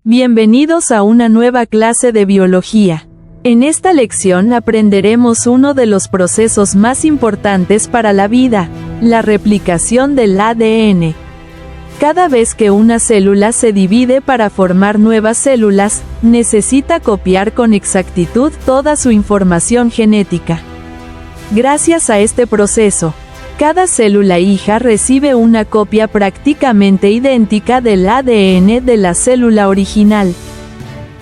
Bienvenidos a una nueva clase de biología. En esta lección aprenderemos uno de los procesos más importantes para la vida, la replicación del ADN. Cada vez que una célula se divide para formar nuevas células, necesita copiar con exactitud toda su información genética. Gracias a este proceso, cada célula hija recibe una copia prácticamente idéntica del ADN de la célula original.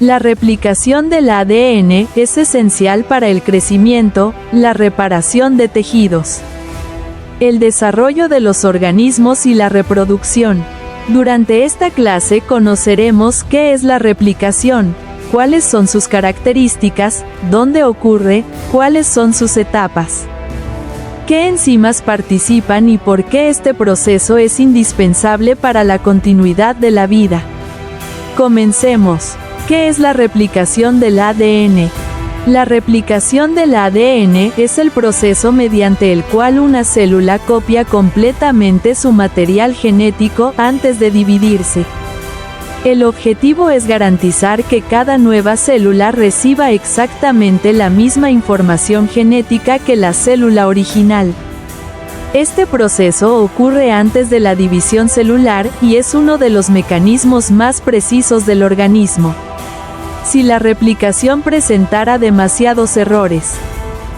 La replicación del ADN es esencial para el crecimiento, la reparación de tejidos, el desarrollo de los organismos y la reproducción. Durante esta clase conoceremos qué es la replicación, cuáles son sus características, dónde ocurre, cuáles son sus etapas, qué enzimas participan y por qué este proceso es indispensable para la continuidad de la vida. Comencemos. ¿Qué es la replicación del ADN? La replicación del ADN es el proceso mediante el cual una célula copia completamente su material genético antes de dividirse. El objetivo es garantizar que cada nueva célula reciba exactamente la misma información genética que la célula original. Este proceso ocurre antes de la división celular y es uno de los mecanismos más precisos del organismo. Si la replicación presentara demasiados errores,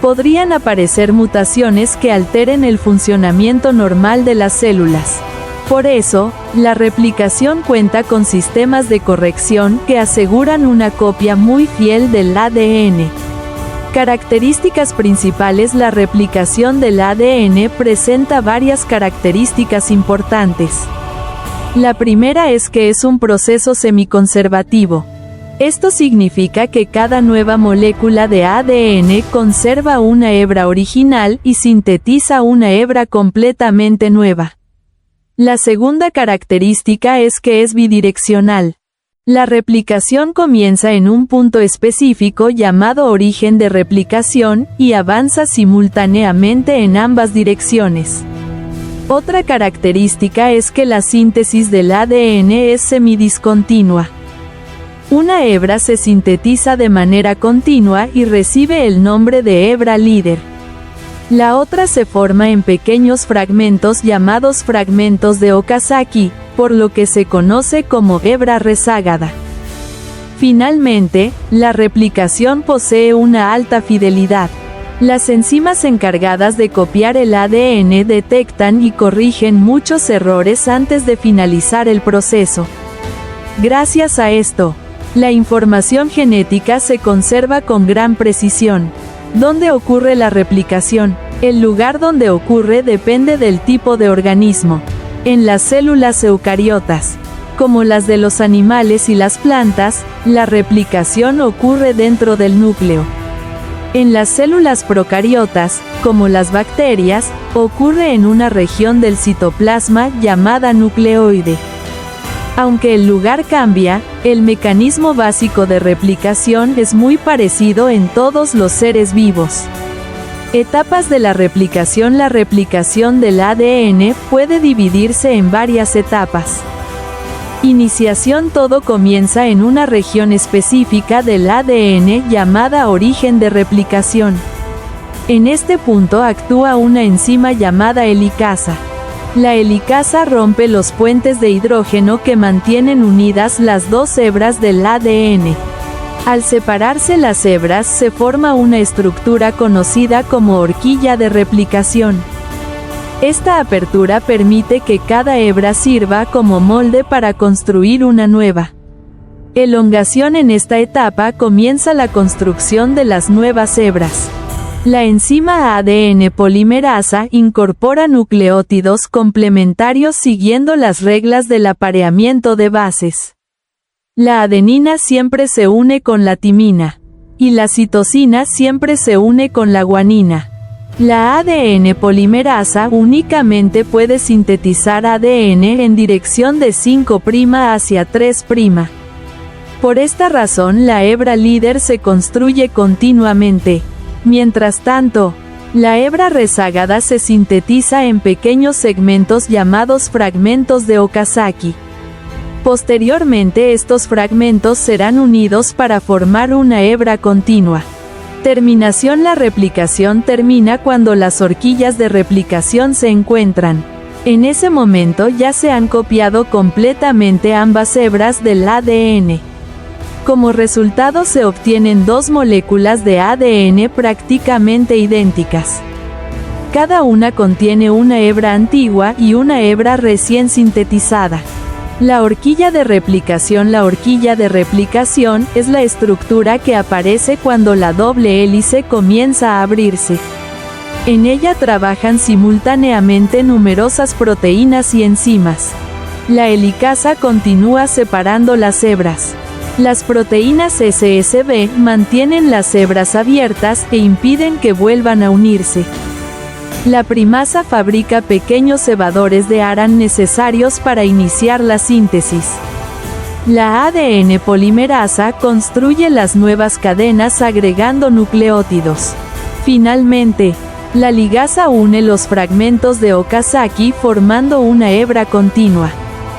podrían aparecer mutaciones que alteren el funcionamiento normal de las células. Por eso, la replicación cuenta con sistemas de corrección que aseguran una copia muy fiel del ADN. Características principales. La replicación del ADN presenta varias características importantes. La primera es que es un proceso semiconservativo. Esto significa que cada nueva molécula de ADN conserva una hebra original y sintetiza una hebra completamente nueva. La segunda característica es que es bidireccional. La replicación comienza en un punto específico llamado origen de replicación y avanza simultáneamente en ambas direcciones. Otra característica es que la síntesis del ADN es semidiscontinua. Una hebra se sintetiza de manera continua y recibe el nombre de hebra líder. La otra se forma en pequeños fragmentos llamados fragmentos de Okazaki, por lo que se conoce como hebra rezagada. Finalmente, la replicación posee una alta fidelidad. Las enzimas encargadas de copiar el ADN detectan y corrigen muchos errores antes de finalizar el proceso. Gracias a esto, la información genética se conserva con gran precisión. ¿Dónde ocurre la replicación? El lugar donde ocurre depende del tipo de organismo. En las células eucariotas, como las de los animales y las plantas, la replicación ocurre dentro del núcleo. En las células procariotas, como las bacterias, ocurre en una región del citoplasma llamada nucleoide. Aunque el lugar cambia, el mecanismo básico de replicación es muy parecido en todos los seres vivos. Etapas de la replicación. La replicación del ADN puede dividirse en varias etapas. Iniciación. Todo comienza en una región específica del ADN llamada origen de replicación. En este punto actúa una enzima llamada helicasa. La helicasa rompe los puentes de hidrógeno que mantienen unidas las dos hebras del ADN. Al separarse las hebras se forma una estructura conocida como horquilla de replicación. Esta apertura permite que cada hebra sirva como molde para construir una nueva elongación. En esta etapa comienza la construcción de las nuevas hebras. La enzima ADN polimerasa incorpora nucleótidos complementarios siguiendo las reglas del apareamiento de bases. La adenina siempre se une con la timina, y la citosina siempre se une con la guanina. La ADN polimerasa únicamente puede sintetizar ADN en dirección de 5' hacia 3'. Por esta razón la hebra líder se construye continuamente. Mientras tanto, la hebra rezagada se sintetiza en pequeños segmentos llamados fragmentos de Okazaki. Posteriormente estos fragmentos serán unidos para formar una hebra continua. Terminación. La replicación termina cuando las horquillas de replicación se encuentran. En ese momento ya se han copiado completamente ambas hebras del ADN. Como resultado se obtienen dos moléculas de ADN prácticamente idénticas. Cada una contiene una hebra antigua y una hebra recién sintetizada. La horquilla de replicación. La horquilla de replicación es la estructura que aparece cuando la doble hélice comienza a abrirse. En ella trabajan simultáneamente numerosas proteínas y enzimas. La helicasa continúa separando las hebras. Las proteínas SSB mantienen las hebras abiertas e impiden que vuelvan a unirse. La primasa fabrica pequeños cebadores de ARAN necesarios para iniciar la síntesis. La ADN polimerasa construye las nuevas cadenas agregando nucleótidos. Finalmente, la ligasa une los fragmentos de Okazaki formando una hebra continua.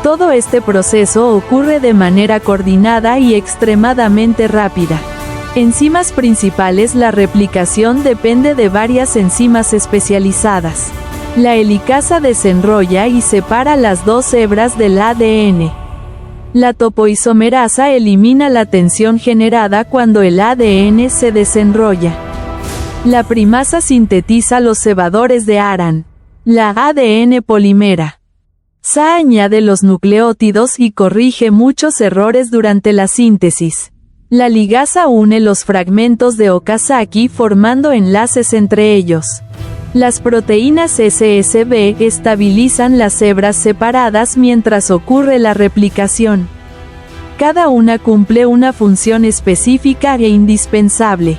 Todo este proceso ocurre de manera coordinada y extremadamente rápida. Enzimas principales. La replicación depende de varias enzimas especializadas. La helicasa desenrolla y separa las dos hebras del ADN. La topoisomerasa elimina la tensión generada cuando el ADN se desenrolla. La primasa sintetiza los cebadores de ARAN. La ADN polimera SA añade los nucleótidos y corrige muchos errores durante la síntesis. La ligasa une los fragmentos de Okazaki formando enlaces entre ellos. Las proteínas SSB estabilizan las hebras separadas mientras ocurre la replicación. Cada una cumple una función específica e indispensable.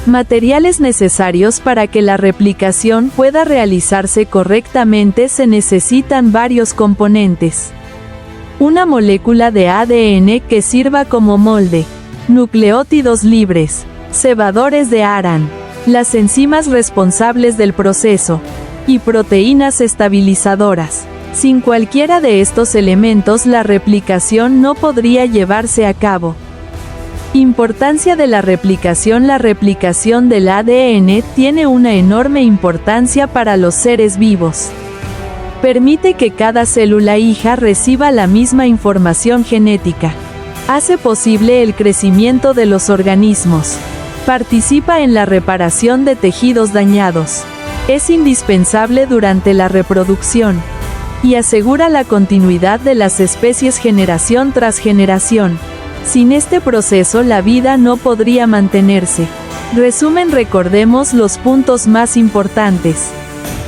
Materiales necesarios. Para que la replicación pueda realizarse correctamente se necesitan varios componentes. Una molécula de ADN que sirva como molde. Nucleótidos libres. Cebadores de ARAN. Las enzimas responsables del proceso. Y proteínas estabilizadoras. Sin cualquiera de estos elementos la replicación no podría llevarse a cabo. Importancia de la replicación. La replicación del ADN tiene una enorme importancia para los seres vivos. Permite que cada célula hija reciba la misma información genética. Hace posible el crecimiento de los organismos. Participa en la reparación de tejidos dañados. Es indispensable durante la reproducción. Y asegura la continuidad de las especies generación tras generación. Sin este proceso la vida no podría mantenerse. Resumen. Recordemos los puntos más importantes.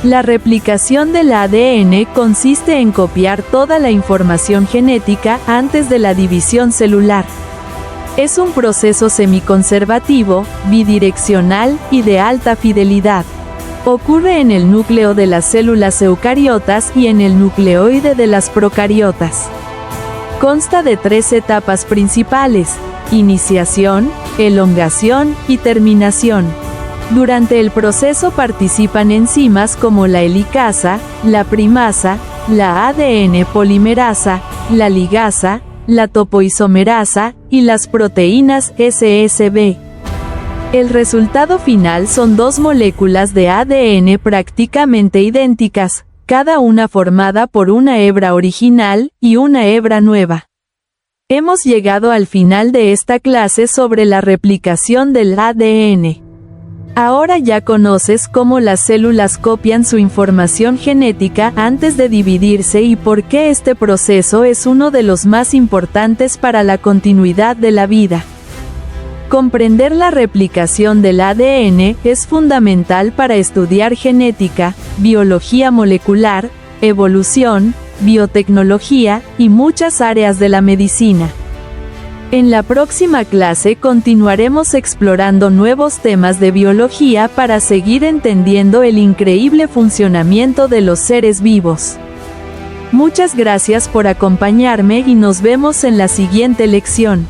La replicación del ADN consiste en copiar toda la información genética antes de la división celular. Es un proceso semiconservativo, bidireccional y de alta fidelidad. Ocurre en el núcleo de las células eucariotas y en el nucleoide de las procariotas. Consta de 3 etapas principales: iniciación, elongación y terminación. Durante el proceso participan enzimas como la helicasa, la primasa, la ADN polimerasa, la ligasa, la topoisomerasa y las proteínas SSB. El resultado final son dos moléculas de ADN prácticamente idénticas, cada una formada por una hebra original y una hebra nueva. Hemos llegado al final de esta clase sobre la replicación del ADN. Ahora ya conoces cómo las células copian su información genética antes de dividirse y por qué este proceso es uno de los más importantes para la continuidad de la vida. Comprender la replicación del ADN es fundamental para estudiar genética, biología molecular, evolución, biotecnología y muchas áreas de la medicina. En la próxima clase continuaremos explorando nuevos temas de biología para seguir entendiendo el increíble funcionamiento de los seres vivos. Muchas gracias por acompañarme y nos vemos en la siguiente lección.